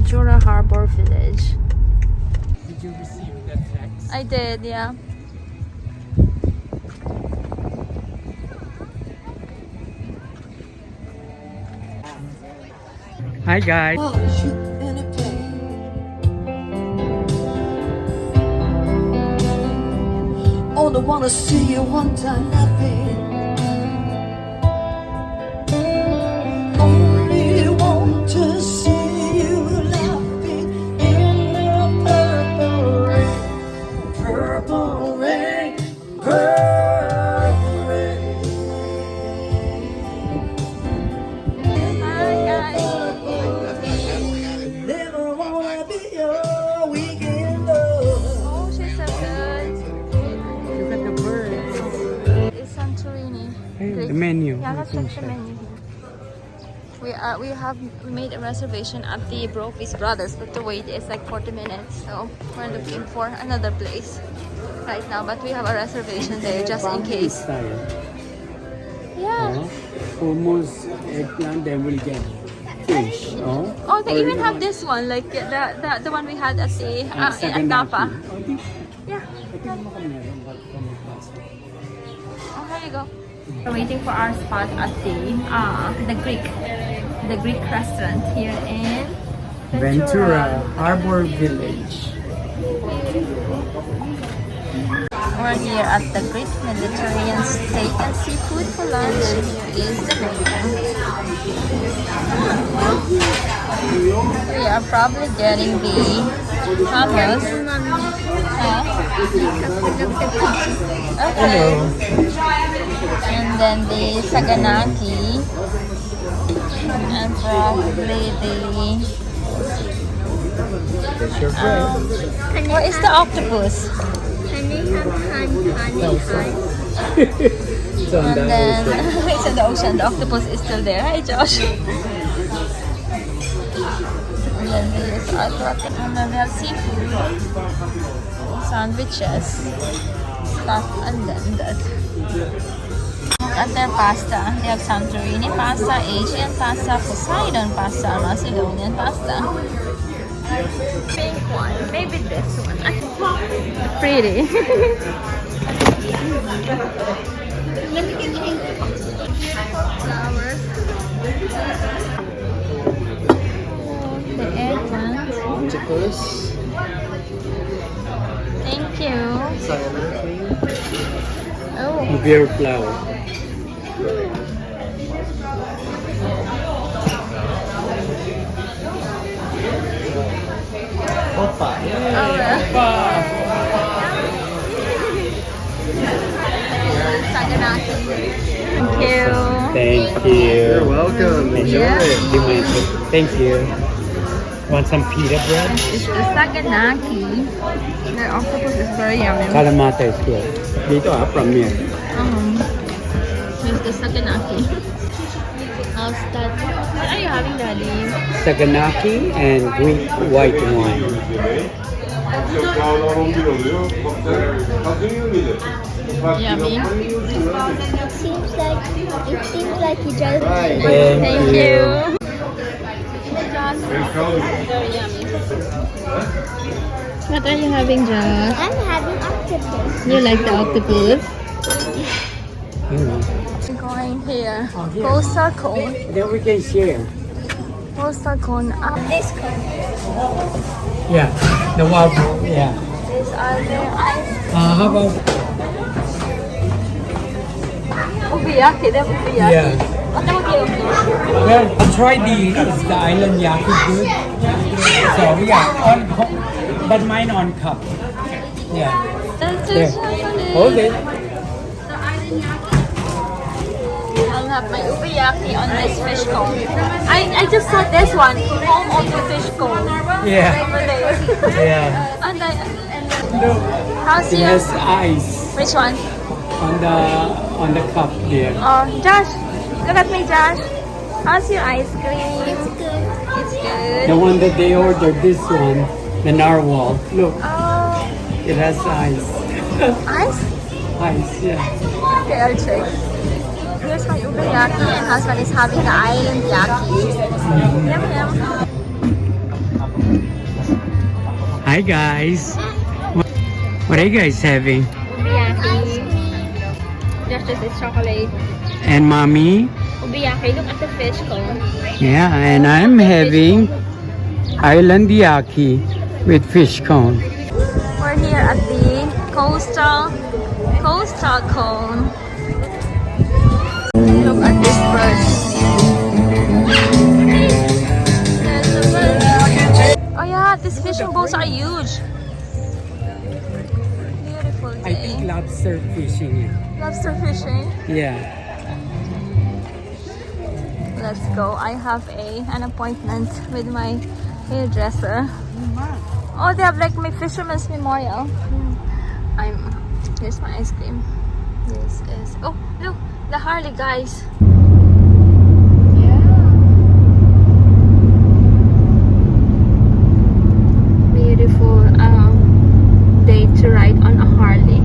Ventura Harbor Village. Did you receive that text? I did, yeah. Hi guys. Only wanna see you one time, nothing. Only want to see you laughing in the purple rain, purple rain, purple rain. Hi guys. Never wanna be your weekend love. Oh, she's so good. Look at the birds. It's Santorini. Hey, the menu. Yeah, let's check the menu here. We made a reservation at the Brophy's Brothers, but the wait is like 40 minutes, so we're looking for another place right now. But we have a reservation there just in case. Style. Yeah. Almost eggplant, then we'll get fish. Oh, Oh, they even have this one, like the one we had at the at Napa. Yeah. Oh, here you go. We're waiting for our spot at the Greek restaurant here in Ventura Harbor Village. We're here at the Greek Mediterranean steak and seafood for lunch. Here is the menu. We are probably getting the hummus. Okay. And then the saganaki. And probably what is the octopus? It's on And the then ocean. it's in the ocean. The octopus is still there. Hi, Josh. And then there's our rocket. And then we have seafood, sandwiches, stuff, and then that. Look at their pasta. They have Santorini pasta, Asian pasta, Poseidon pasta, Macedonian pasta. Pink one, maybe this one. Pretty. Flowers. The eggplant. Octopus. Thank you. Oh, Beer flour. Opa. saganaki. Thank you. Thank you. You're welcome. Enjoy Yeah. it. Thank you. Want some pita bread? It's the saganaki. The octopus is very yummy. Kalamata is good. Dito from here. Here's the saganaki. How's that? What are you having, Daddy? Saganaki and Greek white wine. Yummy. It seems like you just Thank you. Very yummy. What are you having, Josh? I'm having octopus. You like the octopus? Mm. We're going here. Coastal cone. Then we can share. Coastal cone up. This cone. Yeah, the wild. Yeah. These are the ice. How about? Ubiyaki. They're ubiyaki. Yeah. What about you? Well, I'll try is the island yaki good? So yeah, but mine on cup. Yeah. That's There. just chocolate. Hold it. I'll have my ubiyaki on this fish cone. I just saw this one. Home of the fish cone. Yeah. Over there. Yeah. And then, Look, how's it your? has ice Which one? on the cup there. Oh, Josh, look at me, Josh. How's your ice cream? It's good. It's good. The one that they ordered, this one, the narwhal. Look, Oh, it has ice. ice? Ice, yeah. Okay, I'll check. Here's my ubiyaki and husband is having the island yaki. Yum yum. Hi guys. What are you guys having? Ubiyaki. Just this chocolate. And mommy? Ubiyaki, look at the fish cone. Yeah, and I'm having island yaki with fish cone. We're here at the coastal cone. Look at this bird. There's a bird. Oh yeah, these fishing boats are huge. Beautiful I think day. lobster fishing. Lobster fishing. Yeah. Let's go. I have an appointment with my hairdresser. Oh, they have like my fisherman's memorial. Here's my ice cream. This is, oh look, the Harley guys. Beautiful day to ride on a Harley.